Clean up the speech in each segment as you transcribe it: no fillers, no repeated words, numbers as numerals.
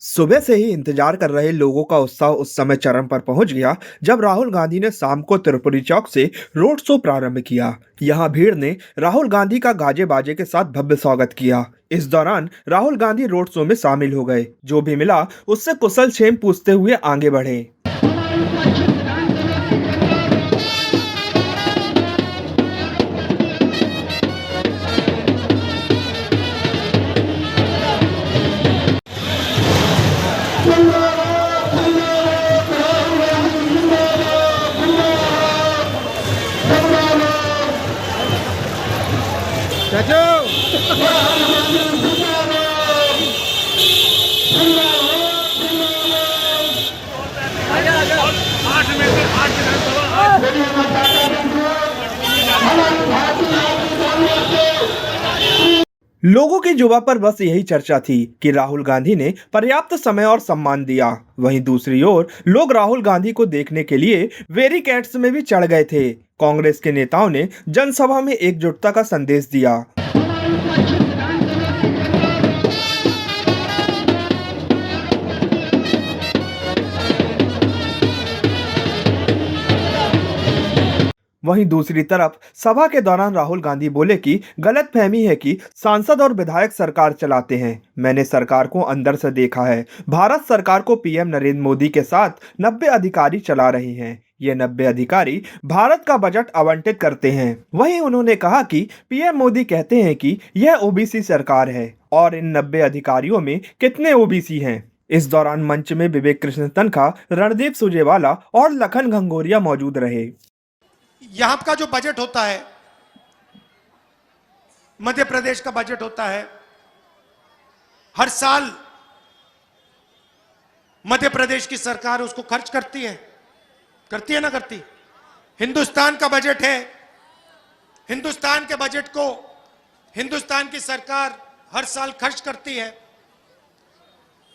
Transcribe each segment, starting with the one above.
सुबह से ही इंतजार कर रहे लोगों का उत्साह उस समय चरम पर पहुंच गया जब राहुल गांधी ने शाम को त्रिपुरी चौक से रोड शो प्रारंभ किया। यहां भीड़ ने राहुल गांधी का गाजे बाजे के साथ भव्य स्वागत किया। इस दौरान राहुल गांधी रोड शो में शामिल हो गए। जो भी मिला उससे कुशल क्षेम पूछते हुए आगे बढ़े। लोगों की जुबा पर बस यही चर्चा थी कि राहुल गांधी ने पर्याप्त समय और सम्मान दिया। वहीं दूसरी ओर लोग राहुल गांधी को देखने के लिए बैरिकेड्स में भी चढ़ गए थे। कांग्रेस के नेताओं ने जनसभा में एकजुटता का संदेश दिया। वहीं दूसरी तरफ सभा के दौरान राहुल गांधी बोले कि गलतफहमी है कि सांसद और विधायक सरकार चलाते हैं। मैंने सरकार को अंदर से देखा है। भारत सरकार को पीएम नरेंद्र मोदी के साथ 90 अधिकारी चला रहे हैं। ये 90 अधिकारी भारत का बजट आवंटित करते हैं। वहीं उन्होंने कहा कि पीएम मोदी कहते हैं कि यह ओबीसी सरकार है और इन 90 अधिकारियों में कितने ओबीसी हैं। इस दौरान मंच में विवेक कृष्ण तन्खा, रणदीप सुरजेवाला और लखन घनघोरिया मौजूद रहे। यहां का जो बजट होता है, मध्य प्रदेश का बजट होता है, हर साल मध्य प्रदेश की सरकार उसको खर्च करती है ना करती। हिंदुस्तान का बजट है। हिंदुस्तान के बजट को हिंदुस्तान की सरकार हर साल खर्च करती है।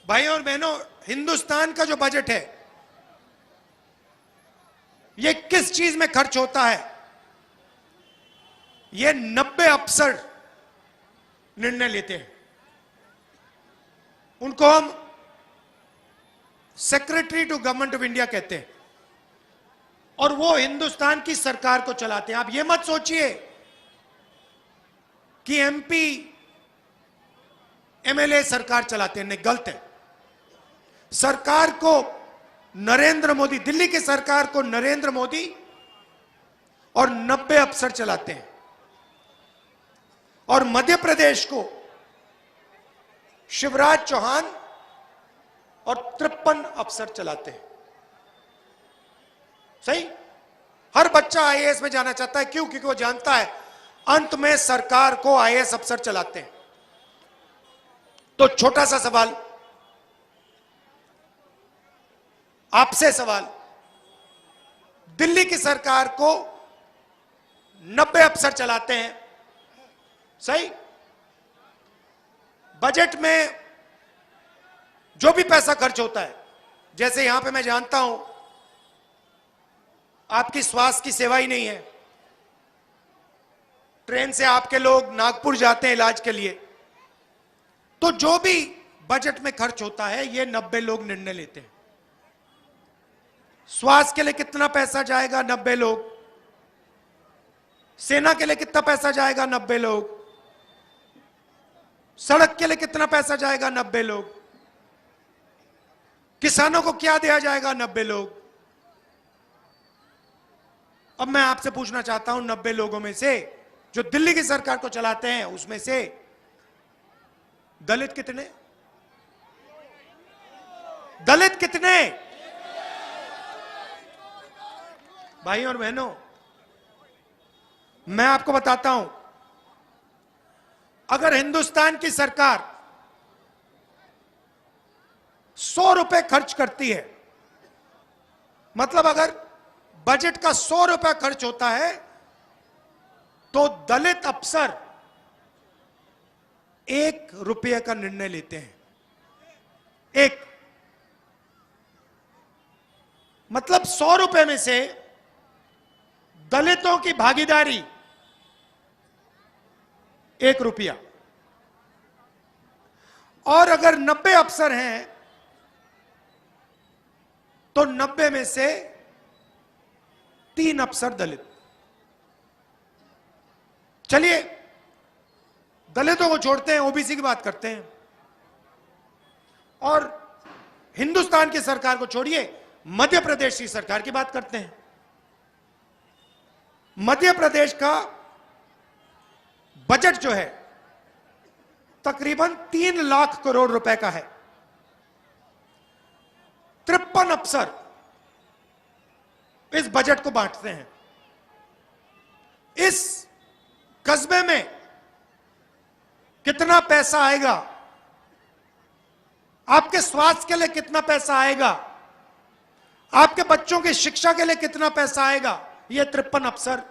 भाइयों और बहनों, हिंदुस्तान का जो बजट है ये किस चीज में खर्च होता है? ये 90 अफसर निर्णय लेते हैं। उनको हम secretary to government of India कहते हैं और वो हिंदुस्तान की सरकार को चलाते हैं। आप ये मत सोचिए कि एमपी एमएलए सरकार चलाते हैं, नहीं, गलत है। सरकार को नरेंद्र मोदी, दिल्ली की सरकार को नरेंद्र मोदी और 90 अफसर चलाते हैं और मध्य प्रदेश को शिवराज चौहान और 53 अफसर चलाते हैं। सही? हर बच्चा आईएएस में जाना चाहता है। क्यों? क्योंकि वो जानता है अंत में सरकार को आईएएस अफसर चलाते हैं। तो छोटा सा सवाल, आपसे सवाल, दिल्ली की सरकार को 90 अफसर चलाते हैं, सही? बजट में जो भी पैसा खर्च होता है, जैसे यहां पे मैं जानता हूं आपकी स्वास्थ्य की सेवा ही नहीं है, ट्रेन से आपके लोग नागपुर जाते हैं इलाज के लिए, तो जो भी बजट में खर्च होता है ये 90 लोग निर्णय लेते हैं। स्वास्थ्य के लिए कितना पैसा जाएगा? 90 लोग। सेना के लिए कितना पैसा जाएगा? 90 लोग। सड़क के लिए कितना पैसा जाएगा? 90 लोग। किसानों को क्या दिया जाएगा? 90 लोग। अब मैं आपसे पूछना चाहता हूं, 90 लोगों में से जो दिल्ली की सरकार को चलाते हैं उसमें से दलित कितने? दलित कितने? भाइयों और बहनों, मैं आपको बताता हूं, अगर हिंदुस्तान की सरकार 100 रुपए खर्च करती है, मतलब अगर बजट का 100 रुपए खर्च होता है तो दलित अफसर 1 रुपये का निर्णय लेते हैं। एक मतलब 100 रुपए में से दलितों की भागीदारी 1 रुपया। और अगर 90 अफसर हैं तो 90 में से 3 अफसर दलित। चलिए दलितों को छोड़ते हैं, ओबीसी की बात करते हैं। और हिंदुस्तान की सरकार को छोड़िए, मध्य प्रदेश की सरकार की बात करते हैं। मध्य प्रदेश का बजट जो है तकरीबन 3 लाख करोड़ रुपए का है। 53 अफसर इस बजट को बांटते हैं। इस कस्बे में कितना पैसा आएगा, आपके स्वास्थ्य के लिए कितना पैसा आएगा, आपके बच्चों की शिक्षा के लिए कितना पैसा आएगा, यह 53 अफसर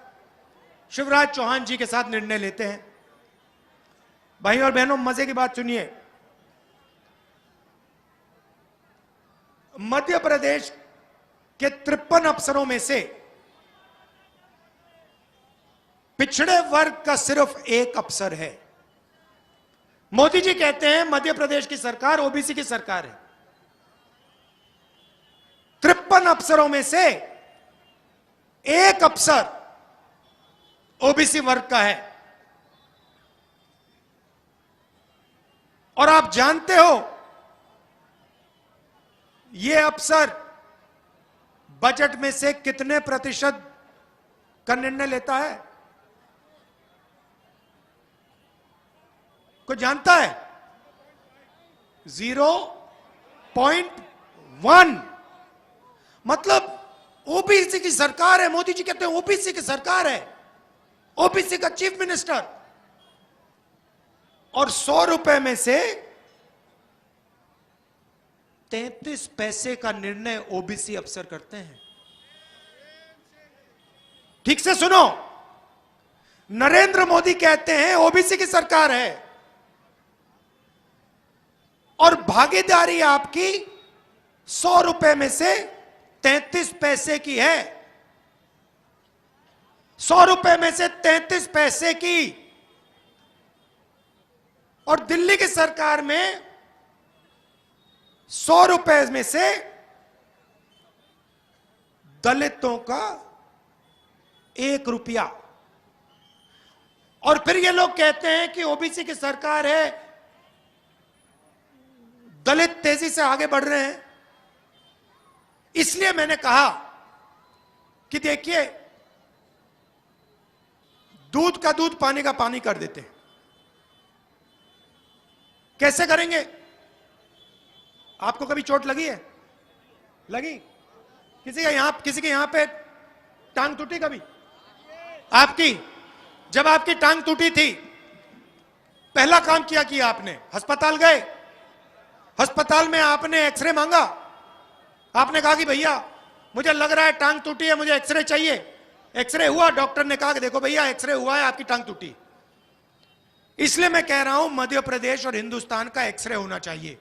शिवराज चौहान जी के साथ निर्णय लेते हैं। भाई और बहनों, मजे की बात सुनिए। मध्य प्रदेश के 53 अफसरों में से पिछड़े वर्ग का सिर्फ 1 अफसर है। मोदी जी कहते हैं मध्य प्रदेश की सरकार ओबीसी की सरकार है। 53 अफसरों में से 1 अफसर ओबीसी वर्ग का है। और आप जानते हो यह अफसर बजट में से कितने प्रतिशत का निर्णय लेता है? कोई जानता है? 0.1। मतलब ओबीसी की सरकार है। मोदी जी कहते हैं ओबीसी की सरकार है, ओबीसी का चीफ मिनिस्टर। और 100 रुपए में से 33 पैसे का निर्णय ओबीसी अफसर करते हैं। ठीक से सुनो, नरेंद्र मोदी कहते हैं ओबीसी की सरकार है और भागीदारी आपकी 100 रुपए में से 33 पैसे की है। 100 रुपए में से 33 पैसे की। और दिल्ली की सरकार में 100 रुपए में से दलितों का 1 रुपया। और फिर ये लोग कहते हैं कि ओबीसी की सरकार है, दलित तेजी से आगे बढ़ रहे हैं। इसलिए मैंने कहा कि देखिए, दूध का दूध पानी का पानी कर देते हैं। कैसे करेंगे? आपको कभी चोट लगी है? लगी? किसी के यहां पे टांग टूटी कभी? आपकी? जब आपकी टांग टूटी थी, पहला काम क्या किया आपने? अस्पताल गए। अस्पताल में आपने एक्सरे मांगा। आपने कहा कि भैया मुझे लग रहा है टांग टूटी है, मुझे एक्सरे चाहिए। एक्सरे हुआ, डॉक्टर ने कहा कि देखो भैया एक्सरे हुआ है, आपकी टांग टूटी। इसलिए मैं कह रहा हूं मध्य प्रदेश और हिंदुस्तान का एक्सरे होना चाहिए।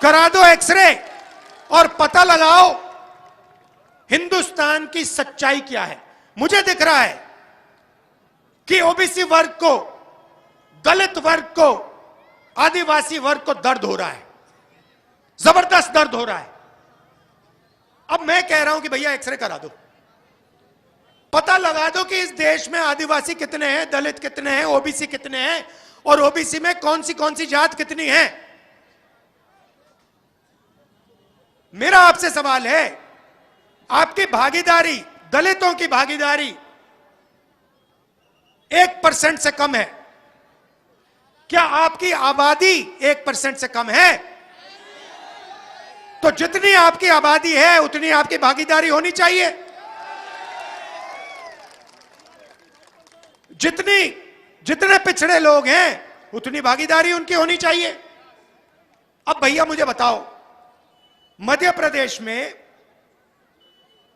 करा दो एक्सरे और पता लगाओ हिंदुस्तान की सच्चाई क्या है। मुझे दिख रहा है कि ओबीसी वर्ग को, दलित वर्ग को, आदिवासी वर्ग को दर्द हो रहा है, जबरदस्त दर्द हो रहा है। अब मैं कह रहा हूं कि भैया एक्सरे करा दो, पता लगा दो कि इस देश में आदिवासी कितने हैं, दलित कितने हैं, ओबीसी कितने हैं और ओबीसी में कौन सी जात कितनी है। मेरा आपसे सवाल है, आपकी भागीदारी, दलितों की भागीदारी 1% से कम है। क्या आपकी आबादी 1% से कम है? तो जितनी आपकी आबादी है उतनी आपकी भागीदारी होनी चाहिए। जितने पिछड़े लोग हैं उतनी भागीदारी उनकी होनी चाहिए। अब भैया मुझे बताओ, मध्य प्रदेश में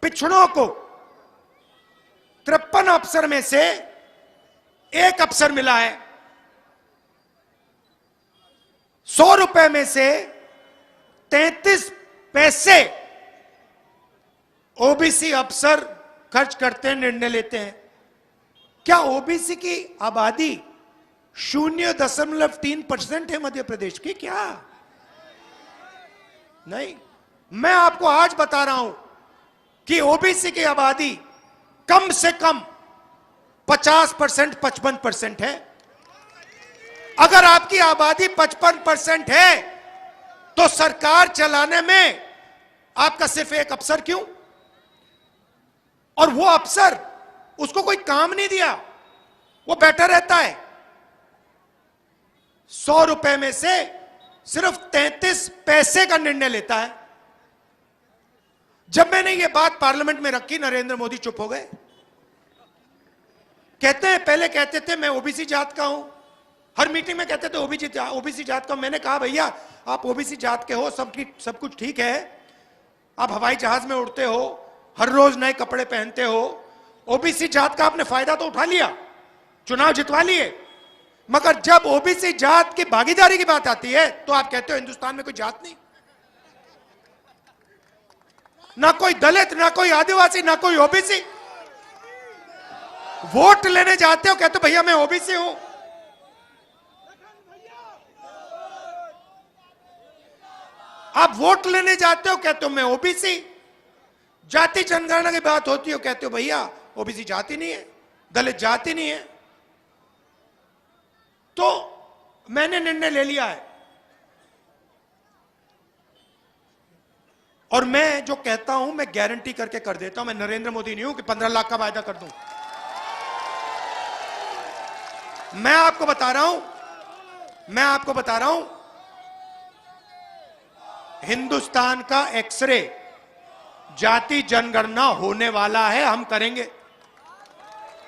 पिछड़ों को 53 अफसर में से 1 अफसर मिला है। 100 रुपए में से 33 पैसे ओबीसी अफसर खर्च करते हैं, निर्णय लेते हैं। क्या ओबीसी की आबादी 0.3% है मध्य प्रदेश की? क्या नहीं, मैं आपको आज बता रहा हूं कि ओबीसी की आबादी कम से कम 50%, 55% है। अगर आपकी आबादी 55% है तो सरकार चलाने में आपका सिर्फ एक अफसर क्यों? और वो अफसर, उसको कोई काम नहीं दिया, वो बैठा रहता है। 100 रुपए में से सिर्फ 33 पैसे का निर्णय लेता है। जब मैंने ये बात पार्लियामेंट में रखी, नरेंद्र मोदी चुप हो गए। कहते हैं, पहले कहते थे मैं ओबीसी जात का हूं, हर मीटिंग में कहते थे ओबीसी जात का। मैंने कहा भैया आप ओबीसी जात के हो, सब कुछ ठीक है, आप हवाई जहाज में उड़ते हो, हर रोज नए कपड़े पहनते हो, ओबीसी जात का आपने फायदा तो उठा लिया, चुनाव जितवा लिए, मगर जब ओबीसी जात की भागीदारी की बात आती है तो आप कहते हो हिंदुस्तान में कोई जात नहीं, ना कोई दलित, ना कोई आदिवासी, ना कोई ओबीसी। वोट लेने जाते हो, कहते हो भैया मैं ओबीसी हूं। आप वोट लेने जाते हो, कहते हो मैं ओबीसी। जाति जनगणना की बात होती हो, कहते हो भैया ओबीसी जाति नहीं है, दलित जाति नहीं है। तो मैंने निर्णय ले लिया है, और मैं जो कहता हूं मैं गारंटी करके कर देता हूं। मैं नरेंद्र मोदी नहीं हूं कि 15 लाख का वायदा कर दूं। मैं आपको बता रहा हूं हिंदुस्तान का एक्सरे जाति जनगणना होने वाला है, हम करेंगे।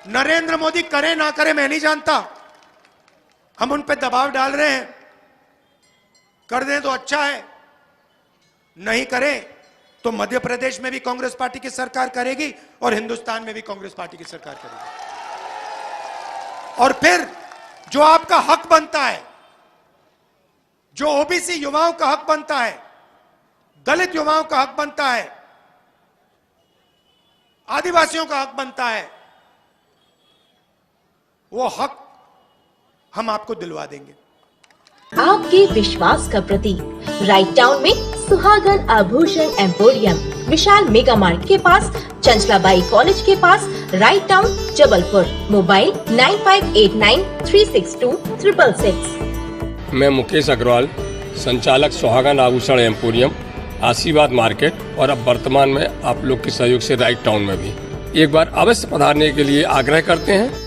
नरेंद्र मोदी करें ना करें मैं नहीं जानता, हम उन पे दबाव डाल रहे हैं। कर दें तो अच्छा है, नहीं करें तो मध्य प्रदेश में भी कांग्रेस पार्टी की सरकार करेगी और हिंदुस्तान में भी कांग्रेस पार्टी की सरकार करेगी। और फिर जो आपका हक बनता है, जो ओबीसी युवाओं का हक बनता है, दलित युवाओं का हक बनता है, आदिवासियों का हक बनता है, वो हक हम आपको दिलवा देंगे। आपके विश्वास का प्रतीक राइट टाउन में सुहागन आभूषण एम्पोरियम, विशाल मेगा मार्ट के पास, चंचलाबाई कॉलेज के पास, राइट टाउन जबलपुर। मोबाइल 9589362666। मैं मुकेश अग्रवाल, संचालक सुहागन आभूषण एम्पोरियम, आशीर्वाद मार्केट, और अब वर्तमान में आप लोग के सहयोग से राइट टाउन में भी एक बार अवश्य पधारने के लिए आग्रह करते हैं।